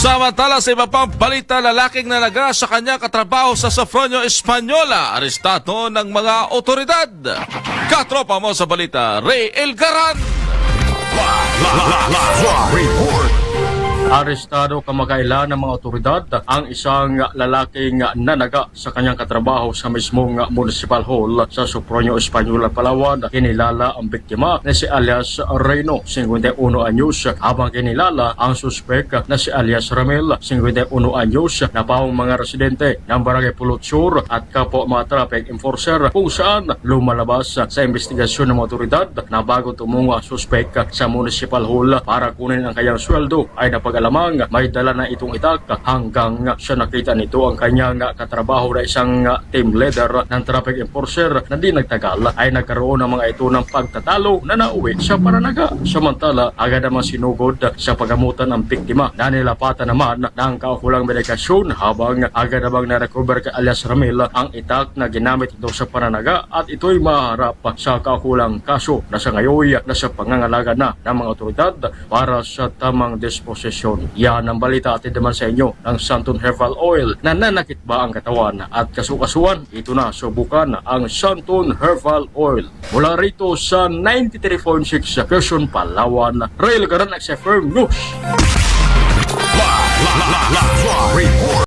Samantala sa iba pang balita, lalaking nanaga sa kanyang katrabaho sa Sofronio Española, arestado ng mga otoridad. Katropa mo sa balita, Ray Elgaran. Arestado kamakailan ng mga otoridad ang isang lalaking nanaga sa kanyang katrabaho sa mismong Municipal Hall sa Sofronio Española, Palawan. Kinilala ang biktima na si alias Reyno, 51 anyos, habang kinilala ang suspek na si alias Ramel, 51 anyos, na pawang mga residente ng Barangay Pulot Sur at kapwa mga traffic enforcer, kung saan lumalabas sa investigasyon ng mga otoridad na bago tumungo ang suspek sa Municipal Hall para kunin ang kanyang sweldo ay napag-alamang may dala na itong itak hanggang sa nakita nito ang kanyang katrabaho na isang team leader ng traffic enforcer na di nagtagal ay nagkaroon ng mga ito ng pagtatalo na nauwi sa pananaga. Samantala, agad naman sinugod sa pagamutan ng biktima na nilapatan naman ng kaukulang medikasyon habang agad namang na-recover ka alias Ramil ang itak na ginamit ito sa pananaga at ito'y maharap sa kaukulang kaso na sa ngayon nasa pangangalaga na ng mga otoridad para sa tamang disposisyon. Yan ang balita atin naman sa inyo ng Santon Herbal Oil na nanakit ba ang katawan at kasukasuan? Ito na, subukan ang Santon Herbal Oil. Mula rito sa 93.6 Quezon, Palawan, Ray Elgaran, XFM News.